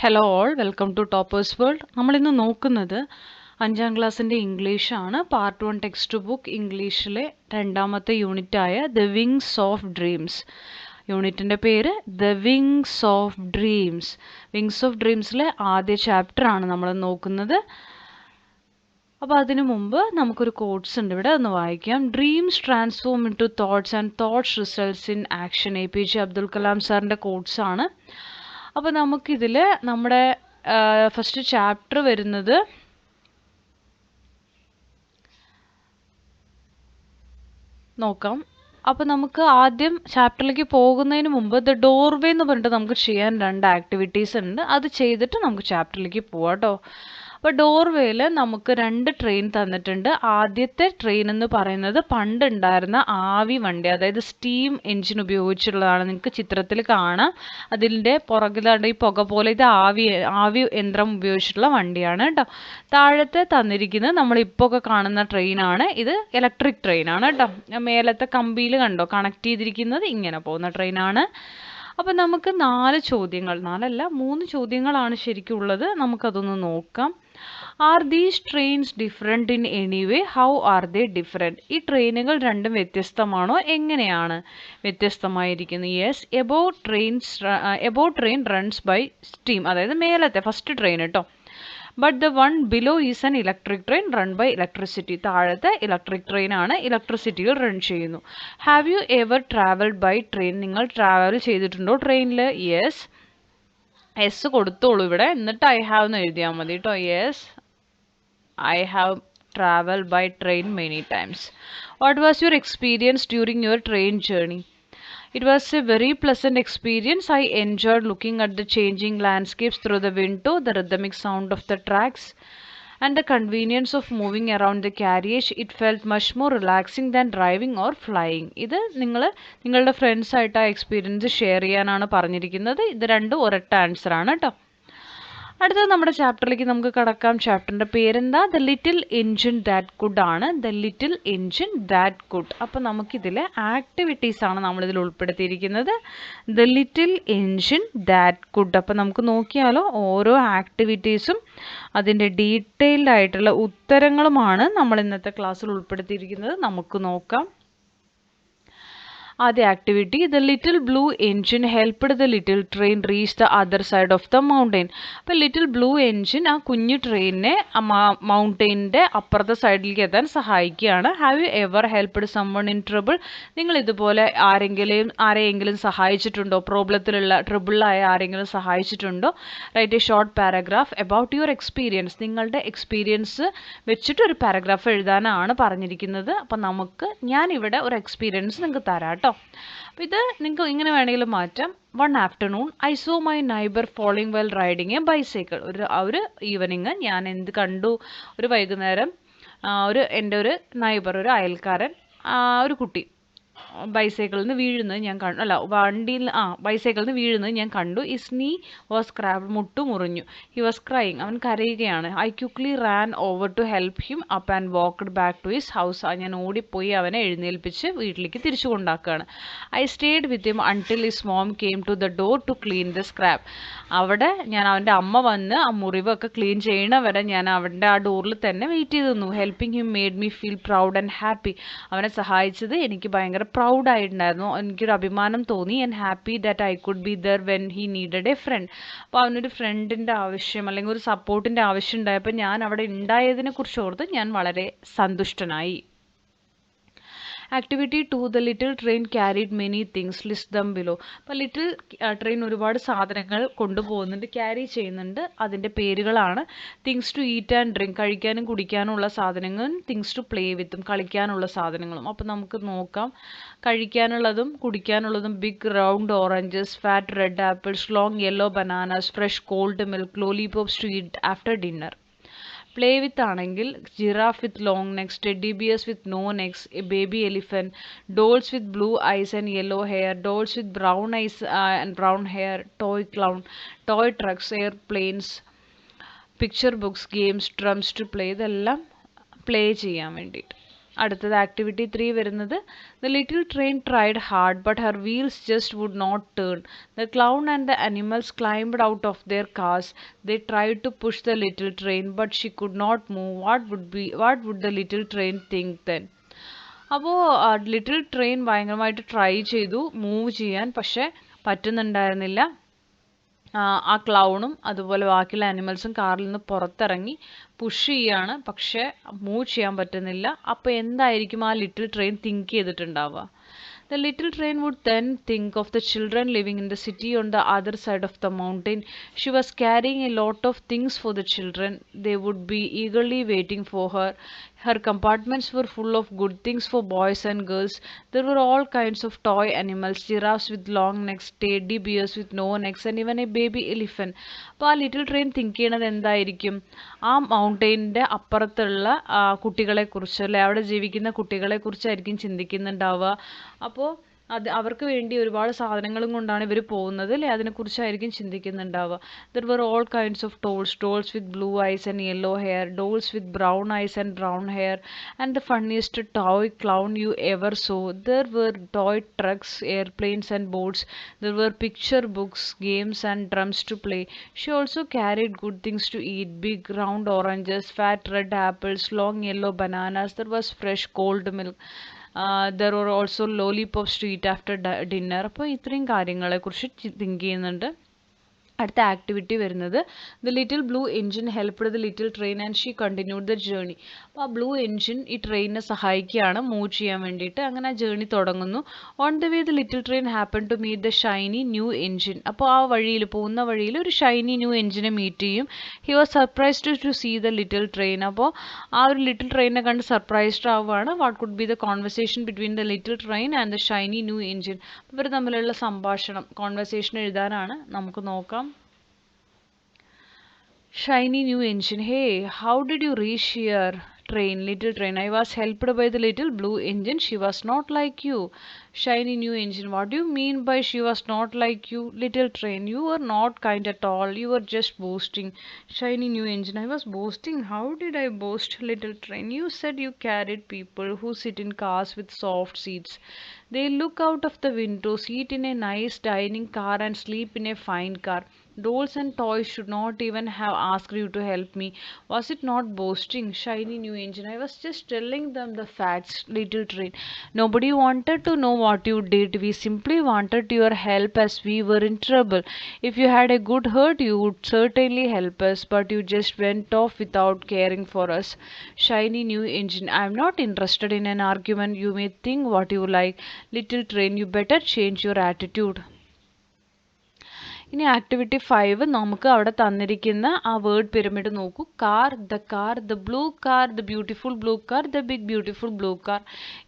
Hello all, welcome to toppers world. നമ്മളിന്ന് നോക്കുന്നത് 5ാം ക്ലാസ്സിൻ്റെ ഇംഗ്ലീഷാണ്. പാർട്ട് 1 ടെക്സ്റ്റ് ബുക്ക് ഇംഗ്ലീഷിലെ 2ാമത്തെ യൂണിറ്റായ ദ വിങ്സ് ഓഫ് ഡ്രീംസ്. യൂണിറ്റിൻ്റെ പേര് the wings of dreams. Wings of ഡ്രീംസിലെ ആദ്യ ചാപ്റ്ററാണ് നമ്മൾ നോക്കുന്നത്. അപ്പോൾ അതിനു മുമ്പ് നമുക്കൊരു കോട്ട്സ് ഉണ്ട് ഇവിടെ, ഒന്ന് വായിക്കാം. Dreams transform into thoughts and thoughts results in action. APJ Abdul Kalam സാറിൻ്റെ കോട്ട്സ് ആണ്. അപ്പോൾ നമുക്കിതിൽ നമ്മുടെ ഫസ്റ്റ് ചാപ്റ്റർ വരുന്നത് നോക്കാം. അപ്പോൾ നമുക്ക് ആദ്യം ചാപ്റ്ററിലേക്ക് പോകുന്നതിന് മുമ്പ് ദ ഡോർവേ എന്ന് പറഞ്ഞിട്ട് നമുക്ക് ചെയ്യാൻ 2 ആക്ടിവിറ്റീസ് ഉണ്ട്. അത് ചെയ്തിട്ട് നമുക്ക് ചാപ്റ്ററിലേക്ക് പോവാം കേട്ടോ. അപ്പോൾ ഡോർവേയിൽ നമുക്ക് 2 ട്രെയിൻ തന്നിട്ടുണ്ട്. ആദ്യത്തെ ട്രെയിൻ എന്ന് പറയുന്നത് പണ്ടുണ്ടായിരുന്ന ആവി വണ്ടി, അതായത് സ്റ്റീം എൻജിൻ ഉപയോഗിച്ചുള്ളതാണ്. നിങ്ങൾക്ക് ചിത്രത്തിൽ കാണാം, അതിൻ്റെ പുറകിലാണ് ഈ പുക പോലെ, ഇത് ആവി യന്ത്രം ഉപയോഗിച്ചിട്ടുള്ള വണ്ടിയാണ് കേട്ടോ. താഴത്തെ തന്നിരിക്കുന്നത് നമ്മളിപ്പോൾ ഒക്കെ കാണുന്ന ട്രെയിനാണ്. ഇത് ഇലക്ട്രിക് ട്രെയിനാണ് കേട്ടോ. മേലത്തെ കമ്പിയിൽ കണ്ടോ കണക്ട് ചെയ്തിരിക്കുന്നത്, ഇങ്ങനെ പോകുന്ന ട്രെയിനാണ്. അപ്പോൾ നമുക്ക് 3 ചോദ്യങ്ങളാണ് ശരിക്കും ഉള്ളത്. നമുക്കതൊന്ന് നോക്കാം. Are these trains different in any way? How are they different? ഈ ട്രെയിനുകൾ രണ്ടും വ്യത്യസ്തമാണോ? എങ്ങനെയാണ് വ്യത്യസ്തമായിരിക്കുന്നത്? Yes, above train runs by steam, അതായത് മേലത്തെ ഫസ്റ്റ് ട്രെയിൻ കേട്ടോ. But the one below is an electric train run by electricity. താഴത്തെ ഇലക്ട്രിക് ട്രെയിൻ ആണ്, ഇലക്ട്രിസിറ്റിയിൽ റൺ ചെയ്യുന്നു. Have you ever travelled by train? നിങ്ങൾ ട്രാവൽ ചെയ്തിട്ടുണ്ടോ ട്രെയിനിൽ? യെസ്. എസ് കൊടുത്തോളൂ ഇവിടെ, എന്നിട്ട് ഐ ഹാവ് എന്ന് എഴുതിയാൽ മതി കേട്ടോ. Yes, I have travelled by train many times. What was your experience during your train journey? It was a very pleasant experience. I enjoyed looking at the changing landscapes through the window, the rhythmic sound of the tracks, and the convenience of moving around the carriage. It felt much more relaxing than driving or flying. ഇത് നിങ്ങളുടെ ഫ്രണ്ട്സായിട്ട് ആ experience share ചെയ്യാനാണ് പറഞ്ഞിരിക്കുന്നത്. ഇത് രണ്ടും ഒരൊറ്റ answer ആണ് കേട്ടോ. അടുത്തത് നമ്മുടെ ചാപ്റ്ററിലേക്ക് നമുക്ക് കടക്കാം. ചാപ്റ്ററിൻ്റെ പേരെന്താ? The little engine that could ആണ്. The little engine that could. അപ്പോൾ നമുക്കിതിൽ ആക്ടിവിറ്റീസ് ആണ് നമ്മളിതിൽ ഉൾപ്പെടുത്തിയിരിക്കുന്നത്. The little engine that could. അപ്പോൾ നമുക്ക് നോക്കിയാലോ, ഓരോ ആക്ടിവിറ്റീസും അതിൻ്റെ ഡീറ്റെയിൽഡ് ആയിട്ടുള്ള ഉത്തരങ്ങളുമാണ് നമ്മൾ ഇന്നത്തെ ക്ലാസ്സിൽ ഉൾപ്പെടുത്തിയിരിക്കുന്നത്. നമുക്ക് നോക്കാം. ആദ്യ activity, the little blue engine helped the little train reach the other side of the mountain. അപ്പോൾ ലിറ്റിൽ ബ്ലൂ എൻജിൻ ആ കുഞ്ഞു ട്രെയിനിനെ മൗണ്ടെയിൻ്റെ അപ്പുറത്തെ സൈഡിലേക്ക് എത്താൻ സഹായിക്കുകയാണ്. Have you ever helped someone in trouble? നിങ്ങൾ ഇതുപോലെ ആരെയെങ്കിലും സഹായിച്ചിട്ടുണ്ടോ? ട്രബിളിലായ ആരെങ്കിലും സഹായിച്ചിട്ടുണ്ടോ? Write a short paragraph about your experience. നിങ്ങളുടെ എക്സ്പീരിയൻസ് വെച്ചിട്ട് ഒരു പാരഗ്രാഫ് എഴുതാനാണ് പറഞ്ഞിരിക്കുന്നത്. അപ്പം ഞാനിവിടെ ഒരു എക്സ്പീരിയൻസ് നിങ്ങൾക്ക് തരാം. അപ്പോൾ ഇത് നിങ്ങൾക്ക് ഇങ്ങനെ വേണമെങ്കിലും മാറ്റാം. One afternoon I so my neighbour following well riding A bicycle. ഒരു ഈവനിങ് ഞാൻ എന്ത് കണ്ടു? ഒരു വൈകുന്നേരം എൻ്റെ ഒരു നൈബർ, ഒരു അയൽക്കാരൻ, ഒരു കുട്ടി ബൈസൈക്കിളിൽ നിന്ന് വീഴുന്നത് ഞാൻ ബൈസൈക്കിളിൽ നിന്ന് വീഴുന്നത് ഞാൻ കണ്ടു. ഇസ് നീ വാസ് ക്രാബ്ഡ്. മുട്ടു മുറിഞ്ഞു. He was crying. അവൻ കരയുകയാണ്. I quickly ran over to help him up and walked back to his house. ഞാൻ ഓടിപ്പോയി അവനെ എഴുന്നേൽപ്പിച്ച് വീട്ടിലേക്ക് തിരിച്ചു കൊണ്ടാക്കുകയാണ്. I stayed with him until his mom came to the door to clean the scrap. അവിടെ അവൻ്റെ അമ്മ വന്ന് ആ മുറിവൊക്കെ ക്ലീൻ ചെയ്യണ വരെ ഞാൻ അവൻ്റെ ആ ഡോറിൽ തന്നെ വെയിറ്റ് ചെയ്ത് നിന്നു. Helping him made me feel proud and happy. അവനെ സഹായിച്ചത് എനിക്ക് ഭയങ്കര പ്രൗഡായിട്ടുണ്ടായിരുന്നു. എനിക്കൊരു അഭിമാനം തോന്നി. And happy that I could be there when he needed a friend. അപ്പോൾ അവനൊരു ഫ്രണ്ടിൻ്റെ ആവശ്യം അല്ലെങ്കിൽ ഒരു സപ്പോർട്ടിൻ്റെ ആവശ്യം ഉണ്ടായപ്പോൾ ഞാൻ അവിടെ ഉണ്ടായതിനെ കുറിച്ച് ഓർത്ത് ഞാൻ വളരെ സന്തുഷ്ടനായി. Activity 2, the little train carried many things, list them below. അപ്പോൾ ലിറ്റിൽ ട്രെയിൻ ഒരുപാട് സാധനങ്ങൾ കൊണ്ടുപോകുന്നുണ്ട്, ക്യാരി ചെയ്യുന്നുണ്ട്. അതിൻ്റെ പേരുകളാണ് things to eat and drink, കഴിക്കാനും കുടിക്കാനുള്ള സാധനങ്ങളും, തിങ്സ് ടു പ്ലേ വിത്തും, കളിക്കാനുള്ള സാധനങ്ങളും. അപ്പോൾ നമുക്ക് നോക്കാം. കഴിക്കാനുള്ളതും കുടിക്കാനുള്ളതും big round oranges, fat red apples, long yellow bananas, fresh cold milk, lollipops to eat after dinner. Play with ആണെങ്കിൽ giraffe with long necks, teddy bears with no necks, a baby elephant, dolls with blue eyes and yellow hair, dolls with brown eyes and brown hair, toy clown, toy trucks, airplanes, picture books, games, drums to play. ഇതെല്ലാം play ചെയ്യാൻ വേണ്ടിയിട്ട്. അടുത്തത് activity 3 വരുന്നത് the little train tried hard but her wheels just would not turn. The clown and the animals climbed out of their cars. They tried to push the little train but she could not move. What would the little train think then? അപ്പോൾ little train ഭയങ്കരമായിട്ട് try ചെയ്തു move ചെയ്യാൻ, പക്ഷെ പറ്റുന്നുണ്ടായിരുന്നില്ല. ആ ക്ലൗണും അതുപോലെ ബാക്കിയുള്ള ആനിമൽസും കാറിൽ നിന്ന് പുറത്തിറങ്ങി പുഷ് ചെയ്യാണ്, പക്ഷെ മൂവ് ചെയ്യാൻ പറ്റുന്നില്ല. അപ്പോൾ എന്തായിരിക്കും ആ ലിറ്റിൽ ട്രെയിൻ തിങ്ക് ചെയ്തിട്ടുണ്ടാവുക? The little train would then think of the children living in the city on the other side of the mountain. She was carrying a lot of things for the children. They would be eagerly waiting for her. Her compartments were full of good things for boys and girls. There were all kinds of toy animals, giraffes with long necks, teddy bears with no necks, and even a baby elephant. അപ്പോൾ ആ little train think ചെയ്യണത് എന്തായിരിക്കും? ആ മൗണ്ടെയിനിൻ്റെ അപ്പുറത്തുള്ള കുട്ടികളെക്കുറിച്ച്, അല്ലെ അവിടെ ജീവിക്കുന്ന കുട്ടികളെക്കുറിച്ചായിരിക്കും ചിന്തിക്കുന്നുണ്ടാവുക. അപ്പോൾ അവർക്ക് വേണ്ടി ഒരുപാട് സാധനങ്ങളും കൊണ്ടാണ് ഇവർ പോകുന്നത്, അല്ലേ? അതിനെക്കുറിച്ചായിരിക്കും ചിന്തിക്കുന്നുണ്ടാവുക. There were all kinds of dolls with blue eyes and yellow hair, dolls with brown eyes and brown hair, and the funniest toy clown you ever saw. There were toy trucks, airplanes and boats. There were picture books, games and drums to play. She also carried good things to eat, big round oranges, fat red apples, long yellow bananas. There was fresh cold milk. There were also lollipops to eat after dinner. അപ്പോൾ ഇത്രയും കാര്യങ്ങളെക്കുറിച്ച് think ചെയ്യുന്നുണ്ട്. അടുത്ത activity വരുന്നത് the little blue engine helped the little train and she continued the journey. അപ്പോൾ ആ blue engine ഈ ട്രെയിനിനെ സഹായിക്കുകയാണ് മൂവ് ചെയ്യാൻ വേണ്ടിയിട്ട്. അങ്ങനെ ആ ജേർണി തുടങ്ങുന്നു. On the way the little train happen to meet the shiny new engine. അപ്പോൾ ആ പോകുന്ന വഴിയിൽ ഒരു ഷൈനി ന്യൂ എൻജിനെ മീറ്റ് ചെയ്യും. He was surprised to see the little train. അപ്പോൾ ആ ഒരു ലിറ്റിൽ ട്രെയിനിനെ കണ്ട് സർപ്രൈസ്ഡ് ആവുകയാണ്. What could be the conversation between the little train and the shiny new engine. ഇവർ തമ്മിലുള്ള സംഭാഷണം, കോൺവെർസേഷൻ എഴുതാനാണ്. നമുക്ക് നോക്കാം. Shiny new engine. Hey, how did you reach here? Train, little train. I was helped by the little blue engine. She was not like you. Shiny new engine. What do you mean by she was not like you? Little train. You were not kind at all. You were just boasting. Shiny new engine. I was boasting. How did I boast? Little train. You said you carried people who sit in cars with soft seats. They look out of the windows, eat in a nice dining car and sleep in a fine car. Dolls and toys should not even have asked you to help me. Was it not boasting? Shiny new engine. I was just telling them the facts, little train. Nobody wanted to know what you did. We simply wanted your help as we were in trouble. If you had a good heart, you would certainly help us, but you just went off without caring for us. Shiny new engine. I am not interested in an argument. You may think what you like. Little train, you better change your attitude. ഇനി activity 5 നമുക്ക് അവിടെ തന്നിരിക്കുന്ന ആ word pyramid നോക്കൂ. Car, the blue car, the beautiful blue car, the big beautiful blue car.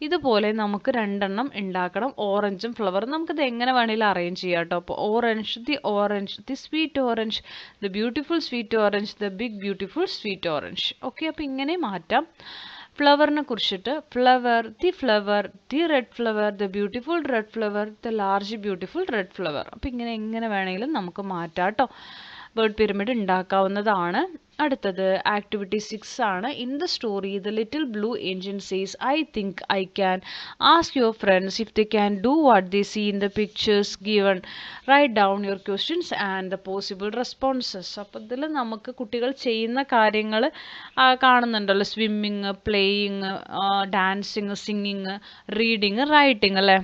ഇതുപോലെ നമുക്ക് 2 ഉണ്ടാക്കണം. ഓറഞ്ചും ഫ്ലവറും നമുക്കിത് എങ്ങനെ വേണമെങ്കിലും അറേഞ്ച് ചെയ്യാം കേട്ടോ. അപ്പോൾ orange, the sweet orange, the beautiful sweet orange, the big beautiful sweet orange. Okay, അപ്പോൾ ഇങ്ങനെ മാറ്റാം. ഫ്ലവറിനെ കുറിച്ചിട്ട് flower, the red flower, the beautiful red flower, the large beautiful red flower. അപ്പോൾ ഇങ്ങനെ എങ്ങനെ വേണമെങ്കിലും നമുക്ക് മാറ്റാം കേട്ടോ. വേർഡ് പിരമിഡ് ഉണ്ടാക്കാവുന്നതാണ്. അടുത്തത് ആക്ടിവിറ്റി 6 ആണ്. In the story the little blue engine says I think I can. Ask your friends if they can do what they see in the pictures given. Write down your questions and the possible responses. അപ്പോൾ ഇതിൽ നമുക്ക് കുട്ടികൾ ചെയ്യുന്ന കാര്യങ്ങൾ കാണുന്നുണ്ടല്ലോ. Swimming, playing, dancing, singing, reading, writing, അല്ലേ?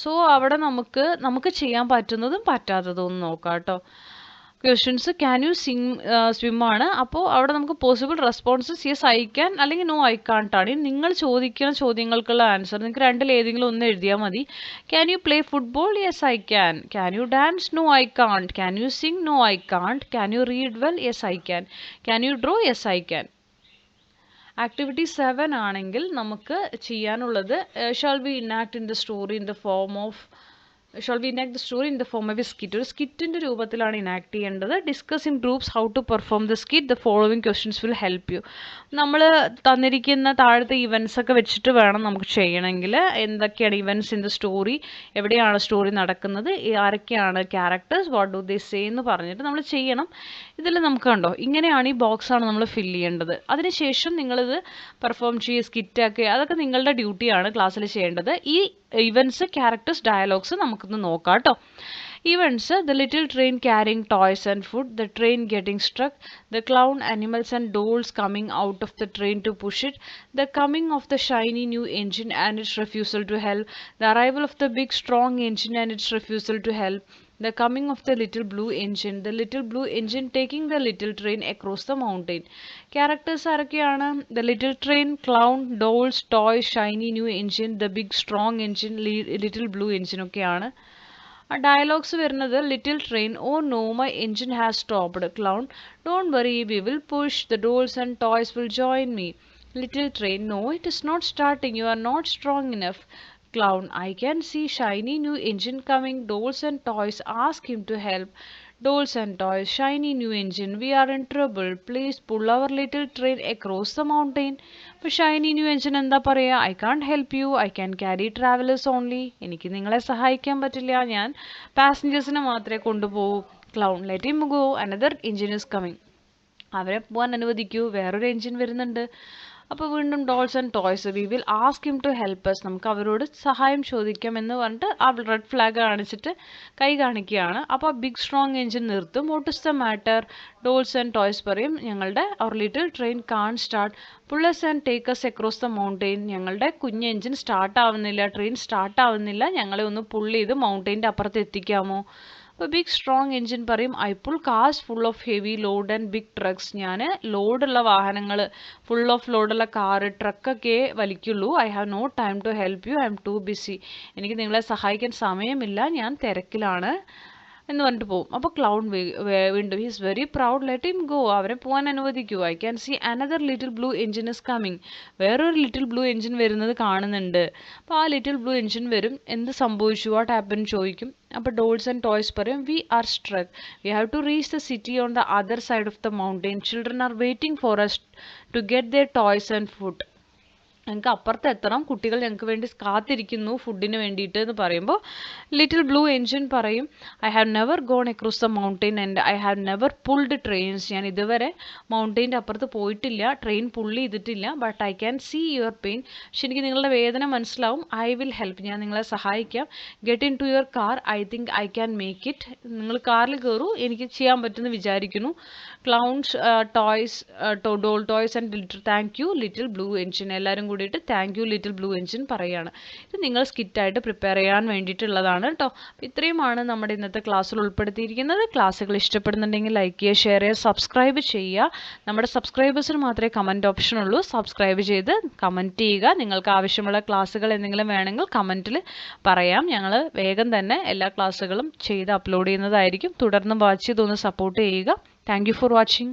So അവിടെ നമുക്ക് ചെയ്യാൻ പറ്റുന്നതും പറ്റാത്തതും ഒന്ന് നോക്കാം കേട്ടോ. ക്വസ്റ്റ്യൻസ് ക്യാൻ യു സ്വിം ആണ്. അപ്പോൾ അവിടെ നമുക്ക് possible responses yes I can അല്ലെങ്കിൽ നോ ഐ കാൺട്ട് ആണ്. നിങ്ങൾ ചോദിക്കുന്ന ചോദ്യങ്ങൾക്കുള്ള ആൻസർ നിങ്ങൾക്ക് രണ്ടിൽ ഏതെങ്കിലും ഒന്ന് എഴുതിയാൽ മതി. Can you play football? Yes I can. Can you dance? No I can't. Can you sing? No I can't. Can you read well? Yes I can. Can you draw? Yes I can. Activity 7 ആണെങ്കിൽ നമുക്ക് ചെയ്യാനുള്ളത് shall we enact in the story in the form of shall we enact the story in the form of a skit. ഒരു സ്കിറ്റിൻ്റെ രൂപത്തിലാണ് enact ചെയ്യേണ്ടത്. Discuss in groups how to perform the skit. The following questions will help you. നമ്മൾ തന്നിരിക്കുന്ന താഴത്തെ events ഒക്കെ വെച്ചിട്ട് വേണം നമുക്ക് ചെയ്യണമെങ്കിൽ. എന്തൊക്കെയാണ് ഇവൻറ്റ്സ് ഇൻ ദ സ്റ്റോറി, എവിടെയാണ് സ്റ്റോറി നടക്കുന്നത്, ആരൊക്കെയാണ് characters, what do they say എന്ന് പറഞ്ഞിട്ട് നമ്മൾ ചെയ്യണം. ഇതിൽ നമുക്ക് കണ്ടോ, ഇങ്ങനെയാണ് ഈ ബോക്സാണ് നമ്മൾ ഫില്ല് ചെയ്യേണ്ടത്. അതിനുശേഷം നിങ്ങളിത് പെർഫോം ചെയ്യുക, സ്കിറ്റാക്കുക, അതൊക്കെ നിങ്ങളുടെ ഡ്യൂട്ടിയാണ് ക്ലാസ്സിൽ ചെയ്യേണ്ടത്. ഈ ഇവൻറ്റ്സ്, ക്യാരക്ടേഴ്സ്, ഡയലോഗ്സ് നമുക്കൊന്ന് നോക്കാം കേട്ടോ. Events: the little train carrying toys and food, the train getting struck, the clown, animals and dolls coming out of the train to push it, the coming of the shiny new engine and its refusal to help, the arrival of the big strong engine and its refusal to help, the coming of the little blue engine taking the little train across the mountain. Characters ആരൊക്കെയാണ്? The little train, clown, dolls, toys, shiny new engine, the big strong engine, little blue engine ഒക്കെയാണ്. Dialogues വരുന്നത്: little train, oh no my engine has stopped. Clown, don't worry we will push, the dolls and toys will join me. Little train, no it is not starting, you are not strong enough. Clown, I can see shiny new engine coming, dolls and toys ask him to help. Dolls and toys, shiny new engine, we are in trouble, please pull our little train across the mountain. അപ്പോൾ Shiny new engine എന്താ പറയുക? I can't help you, I can carry travellers only. എനിക്ക് നിങ്ങളെ സഹായിക്കാൻ പറ്റില്ല, ഞാൻ പാസഞ്ചേഴ്സിനെ മാത്രമേ കൊണ്ടുപോകൂ. Clown, let him go, another engine is coming. അവരെ പോകാൻ അനുവദിക്കൂ, വേറൊരു എൻജിൻ വരുന്നുണ്ട്. അപ്പോൾ വീണ്ടും dolls and toys, we will ask him to help us, നമുക്ക് അവരോട് സഹായം ചോദിക്കാം എന്ന് പറഞ്ഞിട്ട് ആ റെഡ് ഫ്ലാഗ് കാണിച്ചിട്ട് കൈ കാണിക്കുകയാണ്. അപ്പോൾ ബിഗ് സ്ട്രോങ് എൻജിൻ നിർത്തും. What is the matter? Dolls and toys പറയും, ഞങ്ങളുടെ അവർ little train can't start, pull us and take us across the mountain. ഞങ്ങളുടെ കുഞ്ഞ് എൻജിൻ സ്റ്റാർട്ട് ആവുന്നില്ല, ട്രെയിൻ സ്റ്റാർട്ട് ആവുന്നില്ല, ഞങ്ങളെ ഒന്ന് പുൾ ചെയ്ത് മൗണ്ടെയിൻ്റെ അപ്പുറത്ത് എത്തിക്കാമോ? അപ്പോൾ ബിഗ് സ്ട്രോങ് എൻജിൻ പറയും, I pull cars full of heavy load and big trucks. ഞാൻ ലോഡുള്ള വാഹനങ്ങൾ, ഫുൾ ഓഫ് ലോഡുള്ള കാറ്, ട്രക്കൊക്കെ വലിക്കുള്ളൂ. I have no time to help you, I'm too busy. എനിക്ക് നിങ്ങളെ സഹായിക്കാൻ സമയമില്ല, ഞാൻ തിരക്കിലാണ് എന്ന് പറഞ്ഞിട്ട് പോകും. അപ്പോൾ ക്ലൗൺ വീണ്ടും, he is very proud, let him go, അവരെ പോകാൻ അനുവദിക്കൂ. I can see another little blue engine is coming, വേറൊരു ലിറ്റിൽ ബ്ലൂ എൻജിൻ വരുന്നത് കാണുന്നുണ്ട്. അപ്പോൾ ആ ലിറ്റിൽ ബ്ലൂ എൻജിൻ വരും. എന്ത് സംഭവിച്ചു, വാട്ട് ഹാപ്പൻ ചോദിക്കും. അപ്പോൾ ഡോൾസ് ആൻഡ് ടോയ്സ് പറയും, we are struck, we have to reach the city on the other side of the mountain, children are waiting for us to get their toys and food. ഞങ്ങൾക്ക് അപ്പുറത്ത് എത്തണം, കുട്ടികൾ ഞങ്ങൾക്ക് വേണ്ടി കാത്തിരിക്കുന്നു ഫുഡിന് വേണ്ടിയിട്ട് എന്ന് പറയുമ്പോൾ ലിറ്റിൽ ബ്ലൂ എൻജിൻ പറയും, I have never gone across the mountain and I have never pulled trains. ഞാൻ ഇതുവരെ മൗണ്ടെയിൻ്റെ അപ്പുറത്ത് പോയിട്ടില്ല, ട്രെയിൻ പുള്ള് ചെയ്തിട്ടില്ല. But I can see your pain, പക്ഷെ എനിക്ക് നിങ്ങളുടെ വേദന മനസ്സിലാവും. ഐ വിൽ ഹെൽപ്പ്, ഞാൻ നിങ്ങളെ സഹായിക്കാം. Get into your car, I think I can make it. നിങ്ങൾ കാറിൽ കയറൂ, എനിക്ക് ചെയ്യാൻ പറ്റുമെന്ന് വിചാരിക്കുന്നു. Clowns, toys, doll toys and little, thank you little blue engine. എല്ലാവരും കൂടിയിട്ട് thank you little blue engine പറയുകയാണ്. ഇത് നിങ്ങൾ സ്കിറ്റായിട്ട് പ്രിപ്പയർ ചെയ്യാൻ വേണ്ടിയിട്ടുള്ളതാണ് കേട്ടോ. അപ്പോൾ ഇത്രയുമാണ് നമ്മുടെ ഇന്നത്തെ ക്ലാസ്സിൽ ഉൾപ്പെടുത്തിയിരിക്കുന്നത്. ക്ലാസ്സുകൾ ഇഷ്ടപ്പെടുന്നുണ്ടെങ്കിൽ ലൈക്ക് ചെയ്യുക, ഷെയർ ചെയ്യുക, സബ്സ്ക്രൈബ് ചെയ്യുക. നമ്മുടെ സബ്സ്ക്രൈബേഴ്സിന് മാത്രമേ കമൻറ്റ് ഓപ്ഷൻ ഉള്ളൂ. സബ്സ്ക്രൈബ് ചെയ്ത് കമൻറ്റ് ചെയ്യുക. നിങ്ങൾക്ക് ആവശ്യമുള്ള ക്ലാസ്സുകൾ എന്തെങ്കിലും വേണമെങ്കിൽ കമൻറ്റിൽ പറയാം. ഞങ്ങൾ വേഗം തന്നെ എല്ലാ ക്ലാസ്സുകളും ചെയ്ത് അപ്ലോഡ് ചെയ്യുന്നതായിരിക്കും. തുടർന്ന് വാച്ച് ചെയ്തൊന്ന് സപ്പോർട്ട് ചെയ്യുക. Thank you for watching.